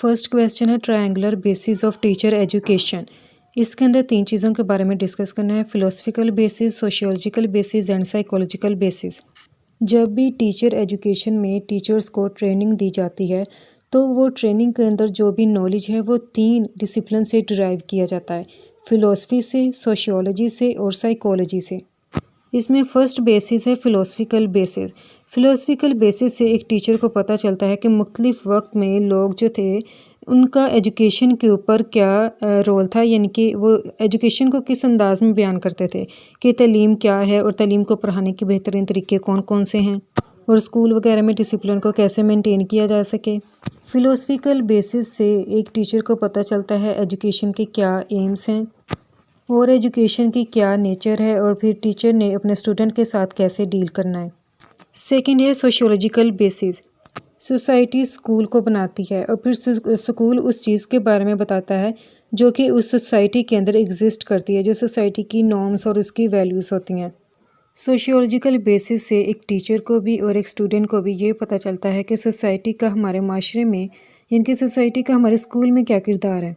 First question है triangular basis of teacher education. इसके अंदर तीन चीज़ों के बारे में डिस्कस करना है, philosophical basis, sociological basis and psychological basis. जब भी टीचर एजुकेशन में टीचर्स को ट्रेनिंग दी जाती है तो वो ट्रेनिंग के अंदर जो भी नॉलेज है वो तीन डिसिप्लिन से डिराइव किया जाता है, फ़िलोसफी से, सोशियोलॉजी से और साइकोलॉजी से। इसमें फर्स्ट बेसिस है फ़िलोसफिकल बेसिस। फ़िलोसफिकल बेसिस से एक टीचर को पता चलता है कि मुख्तलिफ़ वक्त में लोग जो थे उनका एजुकेशन के ऊपर क्या रोल था, यानी कि वो एजुकेशन को किस अंदाज़ में बयान करते थे कि तालीम क्या है और तालीम को पढ़ाने के बेहतरीन तरीके कौन कौन से हैं और स्कूल वगैरह में डिसिप्लिन को कैसे मेंटेन किया जा सके। फ़िलोसफिकल बेसिस से एक टीचर को पता चलता है एजुकेशन के क्या एम्स हैं और एजुकेशन की क्या नेचर है और फिर टीचर ने अपने स्टूडेंट के साथ कैसे डील करना है। सेकंड है सोशियोलॉजिकल बेसिस। सोसाइटी स्कूल को बनाती है और फिर स्कूल उस चीज़ के बारे में बताता है जो कि उस सोसाइटी के अंदर एग्जिस्ट करती है, जो सोसाइटी की नॉर्म्स और उसकी वैल्यूज़ होती हैं। सोशियोलॉजिकल बेसिस से एक टीचर को भी और एक स्टूडेंट को भी ये पता चलता है कि सोसाइटी का हमारे माशरे में, इनकी सोसाइटी का हमारे स्कूल में क्या किरदार है।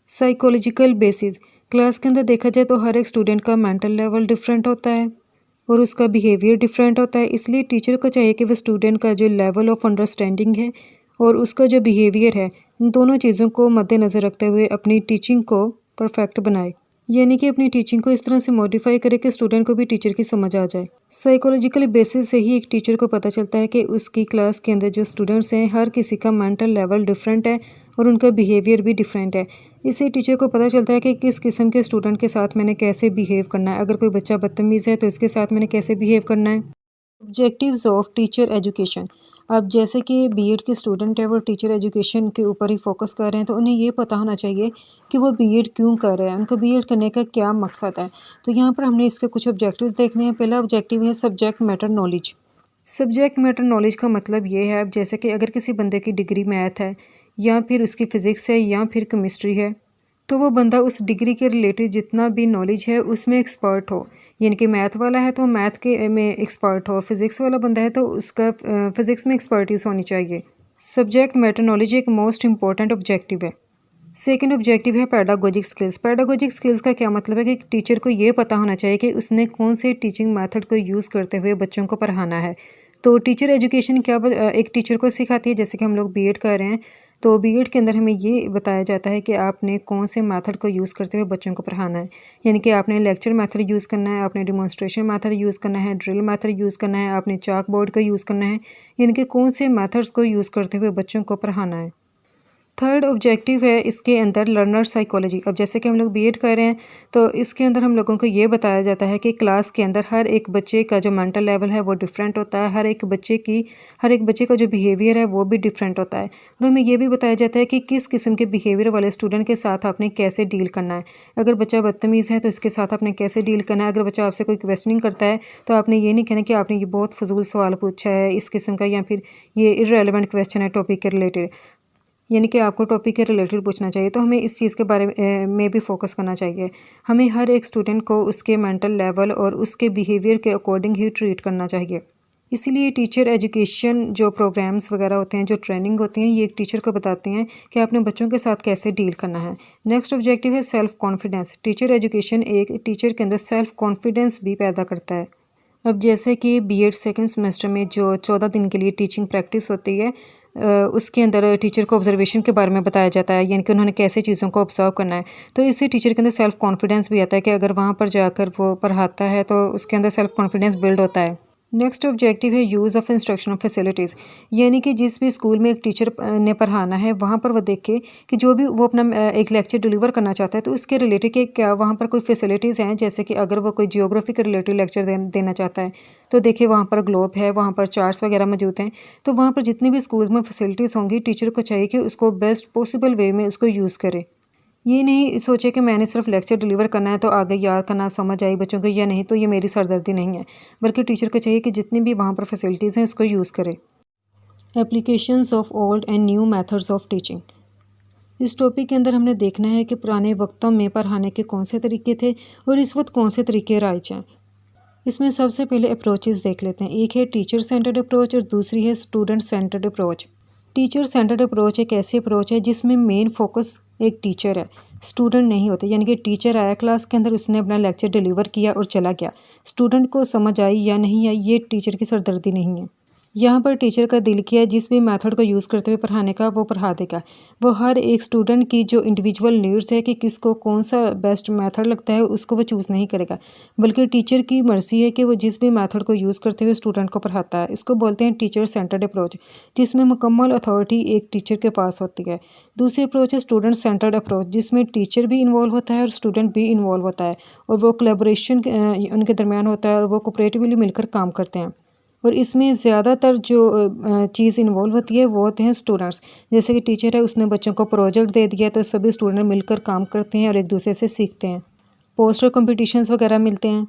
साइकोलॉजिकल बेसिस, क्लास के अंदर देखा जाए तो हर एक स्टूडेंट का मेंटल लेवल डिफरेंट होता है और उसका बिहेवियर डिफरेंट होता है, इसलिए टीचर को चाहिए कि वह स्टूडेंट का जो लेवल ऑफ अंडरस्टैंडिंग है और उसका जो बिहेवियर है, इन दोनों चीज़ों को मद्देनज़र रखते हुए अपनी टीचिंग को परफेक्ट बनाए, यानी कि अपनी टीचिंग को इस तरह से मॉडिफाई करे कि स्टूडेंट को भी टीचर की समझ आ जाए। साइकोलॉजिकल बेसिस से ही एक टीचर को पता चलता है कि उसकी क्लास के अंदर जो स्टूडेंट्स हैं हर किसी का मेंटल लेवल डिफरेंट है और उनका बिहेवियर भी डिफरेंट है। इससे टीचर को पता चलता है कि किस किस्म के स्टूडेंट के साथ मैंने कैसे बिहेव करना है। अगर कोई बच्चा बदतमीज़ है तो इसके साथ मैंने कैसे बिहेव करना है। Objectives of teacher education. अब जैसे कि बीएड के स्टूडेंट है वो टीचर एजुकेशन के ऊपर ही फोकस कर रहे हैं, तो उन्हें ये पता होना चाहिए कि वो बीएड क्यों कर रहे हैं, उनको बीएड करने का क्या मकसद है। तो यहाँ पर हमने इसके कुछ ऑब्जेक्टिव्स देखने हैं। पहला ऑब्जेक्टिव है subject matter knowledge. Subject matter knowledge का मतलब ये है, अब जैसे कि अगर किसी बंदे की डिग्री मैथ है या फिर उसकी फ़िज़िक्स है या फिर केमिस्ट्री है, तो वो बंदा उस डिग्री के रिलेटेड जितना भी नॉलेज है उसमें एक्सपर्ट हो, यानी कि मैथ वाला है तो मैथ के में एक्सपर्ट हो, फिज़िक्स वाला बंदा है तो उसका फ़िज़िक्स में एक्सपर्टीज़ होनी चाहिए। सब्जेक्ट मैटर नॉलेज एक मोस्ट इंपॉर्टेंट ऑब्जेक्टिव है। सेकंड ऑब्जेक्टिव है पैडागोजिक स्किल्स। पैडागोजिक स्किल्स का क्या मतलब है कि टीचर को ये पता होना चाहिए कि उसने कौन से टीचिंग मेथड को यूज़ करते हुए बच्चों को पढ़ाना है। तो टीचर एजुकेशन क्या एक टीचर को सिखाती है, जैसे कि हम लोग बीएड कर रहे हैं तो बीएड के अंदर हमें ये बताया जाता है कि आपने कौन से मेथड को यूज़ करते हुए बच्चों को पढ़ाना है, यानी कि आपने लेक्चर मेथड यूज़ करना है, आपने डिमॉन्स्ट्रेशन मेथड यूज़ करना है, ड्रिल मेथड यूज़ करना है, आपने चाक बोर्ड का यूज़ करना है, यानी कि कौन से मेथड्स को यूज़ करते हुए बच्चों को पढ़ाना है। थर्ड ऑब्जेक्टिव है इसके अंदर लर्नर साइकोलॉजी। अब जैसे कि हम लोग बीएड कर रहे हैं तो इसके अंदर हम लोगों को ये बताया जाता है कि क्लास के अंदर हर एक बच्चे का जो मेंटल लेवल है वो डिफरेंट होता है, हर एक बच्चे का जो बिहेवियर है वो भी डिफरेंट होता है और हमें ये भी बताया जाता है कि किस किस्म के बिहेवियर वाले स्टूडेंट के साथ आपने कैसे डील करना है। अगर बच्चा बदतमीज़ है तो इसके साथ आपने कैसे डील करना है। अगर बच्चा आपसे कोई क्वेश्चनिंग करता है तो आपने ये नहीं कहना कि आपने ये बहुत फजूल सवाल पूछा है इस किस्म का, या फिर ये इररेलेवेंट क्वेश्चन है टॉपिक के रिलेटेड, यानी कि आपको टॉपिक के रिलेटेड पूछना चाहिए। तो हमें इस चीज़ के बारे में भी फोकस करना चाहिए। हमें हर एक स्टूडेंट को उसके मेंटल लेवल और उसके बिहेवियर के अकॉर्डिंग ही ट्रीट करना चाहिए। इसीलिए टीचर एजुकेशन जो प्रोग्राम्स वगैरह होते हैं, जो ट्रेनिंग होती हैं, ये एक टीचर को बताते हैं कि आपने बच्चों के साथ कैसे डील करना है। नेक्स्ट ऑब्जेक्टिव है सेल्फ कॉन्फिडेंस। टीचर एजुकेशन एक टीचर के अंदर सेल्फ कॉन्फिडेंस भी पैदा करता है। अब जैसे कि बीएड सेकंड सेमेस्टर में जो 14 दिन के लिए टीचिंग प्रैक्टिस होती है, उसके अंदर टीचर को ऑब्जर्वेशन के बारे में बताया जाता है, यानी कि उन्होंने कैसे चीज़ों को ऑब्जर्व करना है। तो इससे टीचर के अंदर सेल्फ कॉन्फिडेंस भी आता है कि अगर वहाँ पर जाकर वो पढ़ाता है तो उसके अंदर सेल्फ कॉन्फिडेंस बिल्ड होता है। नेक्स्ट ऑब्जेक्टिव है यूज़ ऑफ इंस्ट्रक्शनल फैसिलिटीज़, यानी कि जिस भी स्कूल में एक टीचर ने पढ़ाना है वहाँ पर वो देखे कि जो भी वो अपना एक लेक्चर डिलीवर करना चाहता है तो उसके रिलेटेड कि क्या वहाँ पर कोई फैसिलिटीज़ हैं। जैसे कि अगर वो कोई जियोग्राफी के रिलेटेड लेक्चर देना चाहता है तो देखिए वहाँ पर ग्लोब है, वहाँ पर चार्ट्स वगैरह मौजूद हैं। तो वहाँ पर जितनी भी स्कूल्स में फैसिलिटीज़ होंगी टीचर को चाहिए कि उसको बेस्ट पॉसिबल वे में उसको यूज़ करे। ये नहीं सोचे कि मैंने सिर्फ लेक्चर डिलीवर करना है तो आगे याद करना समझ आई बच्चों को या नहीं तो ये मेरी सरदर्दी नहीं है, बल्कि टीचर को चाहिए कि जितनी भी वहाँ पर फैसिलिटीज़ हैं उसको यूज़ करे। Applications of old and new methods of teaching. इस टॉपिक के अंदर हमने देखना है कि पुराने वक्तों में पढ़ाने के कौन से तरीके थे और इस वक्त कौन से तरीके राइज हैं। इसमें सबसे पहले अप्रोचेस देख लेते हैं। एक है टीचर सेंटर्ड अप्रोच और दूसरी है student centred approach. Teacher centred approach एक ऐसी अप्रोच है जिसमें मेन फोकस एक टीचर है, स्टूडेंट नहीं होते। यानी कि टीचर आया क्लास के अंदर, उसने अपना लेक्चर डिलीवर किया और चला गया। स्टूडेंट को समझ आई या नहीं आई, ये टीचर की सरदर्दी नहीं है। यहाँ पर टीचर का दिल किया जिस भी मेथड को यूज़ करते हुए पढ़ाने का वो पढ़ा देगा। वो हर एक स्टूडेंट की जो इंडिविजुअल नीड्स है कि किसको कौन सा बेस्ट मेथड लगता है उसको वो चूज़ नहीं करेगा, बल्कि टीचर की मर्ज़ी है कि वो जिस भी मेथड को यूज़ करते हुए स्टूडेंट को पढ़ाता है। इसको बोलते हैं टीचर सेंटर्ड अप्रोच, जिसमें मुकम्मल अथॉरिटी एक टीचर के पास होती है। दूसरी अप्रोच है स्टूडेंट सेंटर्ड अप्रोच, जिसमें टीचर भी इन्वॉल्व होता है और स्टूडेंट भी इन्वॉल्व होता है, और वो कोलैबोरेशन उनके दरमियान होता है और वो कोऑपरेटिवली मिलकर काम करते हैं। और इसमें ज़्यादातर जो चीज़ इन्वॉल्व होती है वो होते हैं स्टूडेंट्स। जैसे कि टीचर है, उसने बच्चों को प्रोजेक्ट दे दिया तो सभी स्टूडेंट मिलकर काम करते हैं और एक दूसरे से सीखते हैं। पोस्टर कंपटीशंस वगैरह मिलते हैं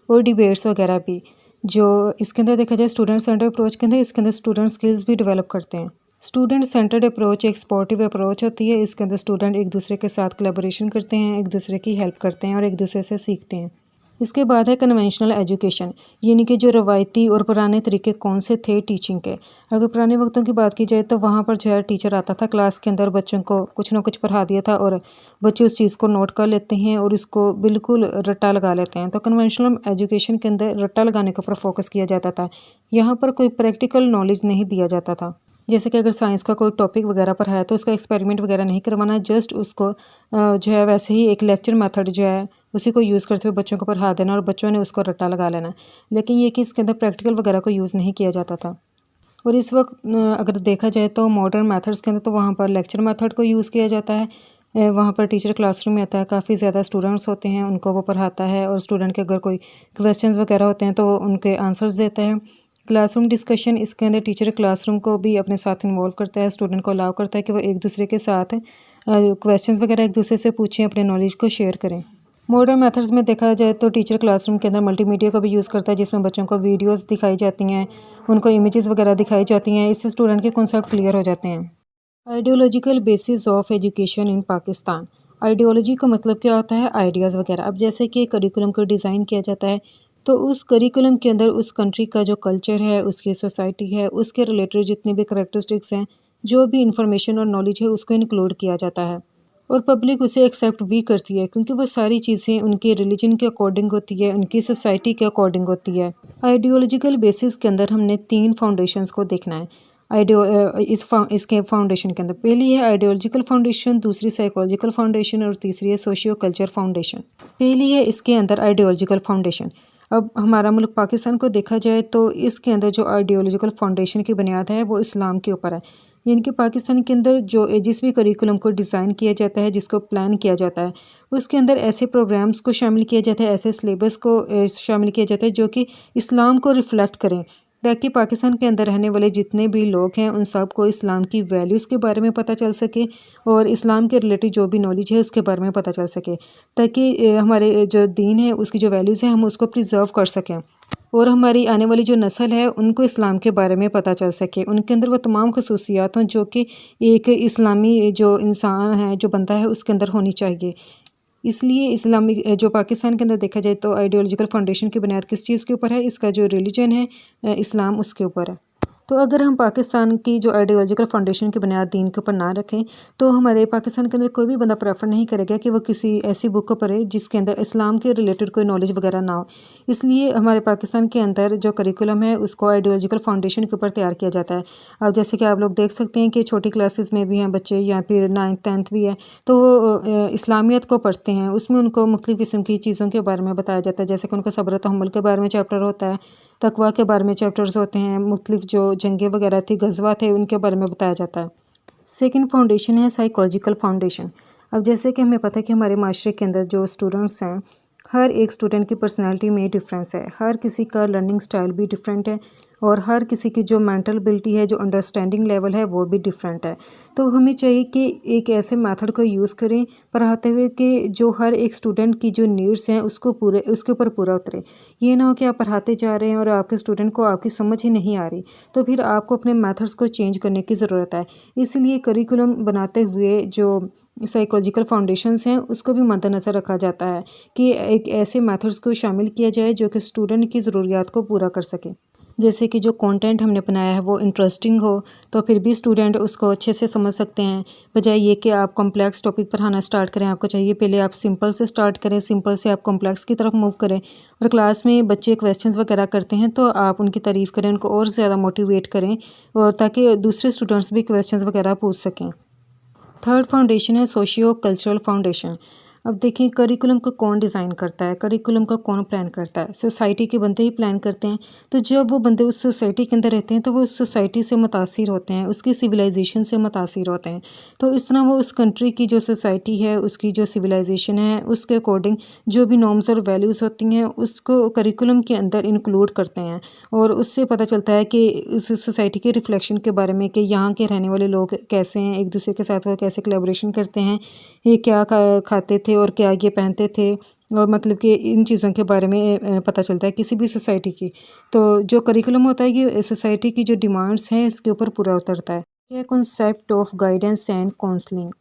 और डिबेट्स वगैरह भी। जो इसके अंदर देखा जाए स्टूडेंट सेंटर्ड अप्रोच के अंदर, इसके अंदर स्टूडेंट स्किल्स भी डेवलप करते हैं। स्टूडेंट सेंटर्ड अप्रोच एक स्पोर्टिव अप्रोच होती है। इसके अंदर स्टूडेंट एक दूसरे के साथ कोलैबोरेशन करते हैं, एक दूसरे की हेल्प करते हैं और एक दूसरे से सीखते हैं। इसके बाद है कन्वेंशनल एजुकेशन, यानी कि जो रवायती और पुराने तरीके कौन से थे टीचिंग के। अगर पुराने वक्तों की बात की जाए तो वहाँ पर जो है टीचर आता था क्लास के अंदर, बच्चों को कुछ ना कुछ पढ़ा दिया था और बच्चे उस चीज़ को नोट कर लेते हैं और इसको बिल्कुल रट्टा लगा लेते हैं। तो कन्वेंशनल एजुकेशन के अंदर रट्टा लगाने के ऊपर फोकस किया जाता था। यहाँ पर कोई प्रैक्टिकल नॉलेज नहीं दिया जाता था। जैसे कि अगर साइंस का कोई टॉपिक वगैरह पढ़ाया तो उसका एक्सपेरिमेंट वगैरह नहीं करवाना, जस्ट उसको जो है वैसे ही एक लेक्चर मेथड जो है उसी को यूज़ करते हुए बच्चों को पढ़ा देना और बच्चों ने उसको रट्टा लगा लेना। लेकिन ये कि इसके अंदर प्रैक्टिकल वगैरह को यूज़ नहीं किया जाता था। और इस वक्त अगर देखा जाए तो मॉडर्न मेथड्स के अंदर तो वहाँ पर लेक्चर मेथड को यूज़ किया जाता है। वहाँ पर टीचर क्लासरूम में आता है, काफ़ी ज़्यादा स्टूडेंट्स होते हैं, उनको वो पढ़ाता है और स्टूडेंट के अगर कोई क्वेश्चंस वगैरह होते हैं तो वो उनके आंसर्स देता है। क्लासरूम डिस्कशन, इसके अंदर टीचर क्लासरूम को भी अपने साथ इन्वॉल्व करता है, स्टूडेंट को अलाउ करता है कि वो एक दूसरे के साथ क्वेश्चंस वगैरह एक दूसरे से पूछें, अपने नॉलेज को शेयर करें। मॉडर्न मेथड्स में देखा जाए तो टीचर क्लासरूम के अंदर मल्टीमीडिया का भी यूज़ करता है, जिसमें बच्चों को वीडियोस दिखाई जाती हैं, उनको इमेजेस वगैरह दिखाई जाती हैं। इससे स्टूडेंट के कॉन्सेप्ट क्लियर हो जाते हैं। Ideological basis of education in Pakistan. Ideology का मतलब क्या होता है? आइडियाज़ वगैरह। अब जैसे कि करिकुलम को डिज़ाइन किया जाता है तो उस करिकुलम के अंदर उस कंट्री का जो कल्चर है, उसकी सोसाइटी है, उसके रिलेटेड जितने भी करैक्टरिस्टिक्स हैं, जो भी इंफॉर्मेशन और नॉलेज है उसको इंक्लूड किया जाता है और पब्लिक उसे एक्सेप्ट भी करती है, क्योंकि वो सारी चीज़ें उनके रिलीजन के अकॉर्डिंग होती है, उनकी सोसाइटी के अकॉर्डिंग होती है। आइडियोलॉजिकल बेसिस के अंदर हमने 3 फाउंडेशंस को देखना है। इसके फाउंडेशन के अंदर पहली है आइडियोलॉजिकल फाउंडेशन, दूसरी साइकोलॉजिकल फाउंडेशन और तीसरी है सोशियो कल्चर फाउंडेशन। पहली है इसके अंदर आइडियोलॉजिकल फाउंडेशन। अब हमारा मुल्क पाकिस्तान को देखा जाए तो इसके अंदर जो आइडियोलॉजिकल फाउंडेशन की बुनियाद है वो इस्लाम के ऊपर है। यानी कि पाकिस्तान के अंदर जो जिस भी करिकुलम को डिज़ाइन किया जाता है, जिसको प्लान किया जाता है, उसके अंदर ऐसे प्रोग्राम्स को शामिल किया जाता है, ऐसे सिलेबस को शामिल किया जाता है जो कि इस्लाम को रिफ़्लेक्ट करें, ताकि पाकिस्तान के अंदर रहने वाले जितने भी लोग हैं उन सब को इस्लाम की वैल्यूज़ के बारे में पता चल सके और इस्लाम के रिलेटेड जो भी नॉलेज है उसके बारे में पता चल सके, ताकि हमारे जो दीन है उसकी जो वैल्यूज़ हैं हम उसको प्रिजर्व कर सकें और हमारी आने वाली जो नस्ल है उनको इस्लाम के बारे में पता चल सके, उनके अंदर वो तमाम खसूसियात हों जो कि एक इस्लामी जो इंसान है, जो बंदा है, उसके अंदर होनी चाहिए। इसलिए इस्लामिक जो पाकिस्तान के अंदर देखा जाए तो आइडियोलॉजिकल फाउंडेशन की बुनियाद किस चीज़ के ऊपर है? इसका जो रिलीजन है इस्लाम, उसके ऊपर है। तो अगर हम पाकिस्तान की जो आइडियोलॉजिकल फाउंडेशन की बुनियाद दीन के ऊपर ना रखें तो हमारे पाकिस्तान के अंदर कोई भी बंदा प्रेफर नहीं करेगा कि वो किसी ऐसी बुक को पढ़े जिसके अंदर इस्लाम के रिलेटेड कोई नॉलेज वगैरह ना हो। इसलिए हमारे पाकिस्तान के अंदर जो करिकुलम है उसको आइडियोलॉजिकल फाउंडेशन के ऊपर तैयार किया जाता है। अब जैसे कि आप लोग देख सकते हैं कि छोटी क्लासेस में भी हैं बच्चे या फिर 9th 10th भी है तो वो इस्लामियत को पढ़ते हैं, उसमें उनको मुख्तलिफ़ किस्म की चीज़ों के बारे में बताया जाता है। जैसे कि उनको सब्र तहम्मुल के बारे में चैप्टर होता है, तकवा के बारे में चैप्टर्स होते हैं, मुख्तलिफ़ जो जंगें वगैरह थी, गज़वा थे, उनके बारे में बताया जाता है। सेकंड फाउंडेशन है साइकोलॉजिकल फाउंडेशन। अब जैसे कि हमें पता है कि हमारे माशरे के अंदर जो स्टूडेंट्स हैं, हर एक स्टूडेंट की पर्सनैलिटी में डिफरेंस है, हर किसी का लर्निंग स्टाइल भी डिफरेंट है और हर किसी की जो मेंटल एबिलिटी है, जो अंडरस्टैंडिंग लेवल है, वो भी डिफरेंट है। तो हमें चाहिए कि एक ऐसे मेथड को यूज़ करें पढ़ाते हुए कि जो हर एक स्टूडेंट की जो नीड्स हैं उसके ऊपर पूरा उतरे। ये ना हो कि आप पढ़ाते जा रहे हैं और आपके स्टूडेंट को आपकी समझ ही नहीं आ रही, तो फिर आपको अपने मेथड्स को चेंज करने की ज़रूरत है। इसलिए करिकुलम बनाते हुए जो साइकोलॉजिकल फाउंडेशंस हैं उसको भी मद्देनज़र रखा जाता है कि एक ऐसे मेथड्स को शामिल किया जाए जो कि स्टूडेंट की ज़रूरियात को पूरा कर सके। जैसे कि जो कंटेंट हमने बनाया है वो इंटरेस्टिंग हो, तो फिर भी स्टूडेंट उसको अच्छे से समझ सकते हैं, बजाय ये कि आप कॉम्प्लेक्स टॉपिक पढ़ाना स्टार्ट करें। आपको चाहिए पहले आप सिंपल से स्टार्ट करें, सिंपल से आप कॉम्प्लेक्स की तरफ मूव करें। और क्लास में बच्चे क्वेश्चंस वगैरह करते हैं तो आप उनकी तारीफ़ करें, उनको और ज़्यादा मोटिवेट करें, और ताकि दूसरे स्टूडेंट्स भी क्वेश्चंस वगैरह पूछ सकें। थर्ड फाउंडेशन है सोशियो कल्चरल फाउंडेशन। अब देखिए, करिकुलम को कौन डिज़ाइन करता है, करिकुलम का कौन प्लान करता है? सोसाइटी के बंदे ही प्लान करते हैं। तो जब वो बंदे उस सोसाइटी के अंदर रहते हैं तो वो उस सोसाइटी से मुतासिर होते हैं, उसकी सिविलाइजेशन से मुतासिर होते हैं। तो इस तरह वो उस कंट्री की जो सोसाइटी है, उसकी जो सिविलाइजेशन है, उसके अकॉर्डिंग जो भी नॉर्म्स और वैल्यूज़ होती हैं उसको करिकुलम के अंदर इंक्लूड करते हैं। और उससे पता चलता है कि उस सोसाइटी के रिफ्लेक्शन के बारे में कि यहाँ के रहने वाले लोग कैसे हैं, एक दूसरे के साथ वो कैसे कोलैबोरेशन करते हैं, ये क्या खाते थे और क्या ये पहनते थे, और मतलब कि इन चीज़ों के बारे में पता चलता है किसी भी सोसाइटी की। तो जो करिकुलम होता है ये सोसाइटी की जो डिमांड्स हैं इसके ऊपर पूरा उतरता है। ये concept of guidance and counselling,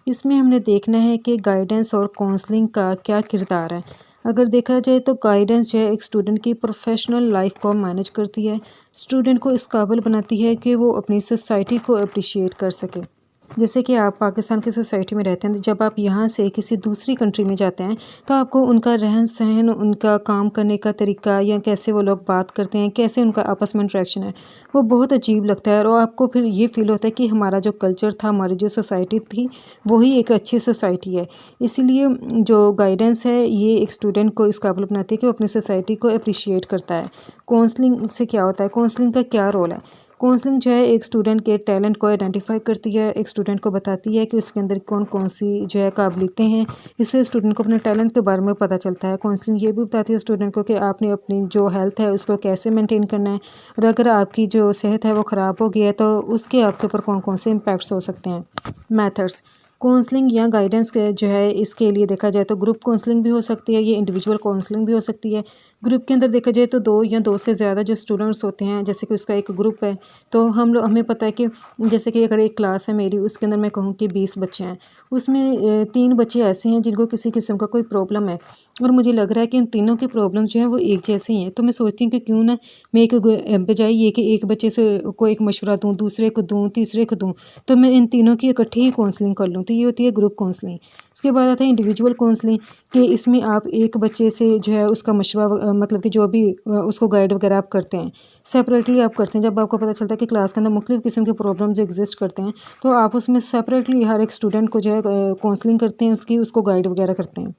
इसमें हमने देखना है कि गाइडेंस और काउंसलिंग का क्या किरदार है। अगर देखा जाए तो गाइडेंस जो है एक स्टूडेंट की प्रोफेशनल लाइफ को मैनेज करती है, स्टूडेंट को इस काबिल बनाती है कि वो अपनी सोसाइटी को अप्रिशिएट कर सके। जैसे कि आप पाकिस्तान की सोसाइटी में रहते हैं, तो जब आप यहाँ से किसी दूसरी कंट्री में जाते हैं तो आपको उनका रहन सहन, उनका काम करने का तरीका, या कैसे वो लोग बात करते हैं, कैसे उनका आपस में इंटरेक्शन है, वो बहुत अजीब लगता है। और आपको फिर ये फील होता है कि हमारा जो कल्चर था, हमारी जो सोसाइटी थी, वही एक अच्छी सोसाइटी है। इसीलिए जो गाइडेंस है ये एक स्टूडेंट को इस काबिल बनाती है कि वो अपनी सोसाइटी को अप्रिशिएट करता है। काउंसलिंग से क्या होता है, काउंसलिंग का क्या रोल है? काउंसलिंग जो है एक स्टूडेंट के टैलेंट को आइडेंटिफाई करती है, एक स्टूडेंट को बताती है कि उसके अंदर कौन कौन सी जो है काबिलियतें हैं। इससे स्टूडेंट को अपने टैलेंट के बारे में पता चलता है। काउंसलिंग ये भी बताती है स्टूडेंट को कि आपने अपनी जो हेल्थ है उसको कैसे मेंटेन करना है, और अगर आपकी जो सेहत है वो ख़राब हो गई है तो उसके आपके ऊपर कौन कौन से इम्पैक्ट्स हो सकते हैं। मेथड्स काउंसलिंग या गाइडेंस के जो है इसके लिए देखा जाए तो ग्रुप काउंसलिंग भी हो सकती है, ये इंडिविजुअल काउंसलिंग भी हो सकती है। ग्रुप के अंदर देखा जाए तो दो या दो से ज़्यादा जो स्टूडेंट्स होते हैं, जैसे कि उसका एक ग्रुप है, तो हमें पता है कि जैसे कि अगर एक क्लास है मेरी, उसके अंदर मैं कहूँ कि 20 बच्चे हैं, उसमें 3 बच्चे ऐसे हैं जिनको किसी किस्म का कोई प्रॉब्लम है, और मुझे लग रहा है कि इन तीनों की प्रॉब्लम जो है वो एक जैसे ही हैं। तो मैं सोचती हूँ कि क्यों ना मैं एक बजाय ये कि एक बच्चे से को एक मशवरा दूँ, दूसरे को दूँ, तीसरे को दूँ, तो मैं इन तीनों की इकट्ठी ही काउंसलिंग कर लूँ। तो ये होती है ग्रुप काउंसलिंग। इसके बाद आता है इंडिविजुअल काउंसलिंग, कि इसमें आप एक बच्चे से जो है उसका मशवरा मतलब कि जो भी उसको गाइड वगैरह आप करते हैं, सेपरेटली आप करते हैं। जब आपको पता चलता है कि क्लास के अंदर मुख्तलिफ़ किस्म के प्रॉब्लम्स एग्जिस्ट करते हैं, तो आप उसमें सेपरेटली हर एक स्टूडेंट को जो है काउंसलिंग करते हैं, उसको गाइड वगैरह करते हैं।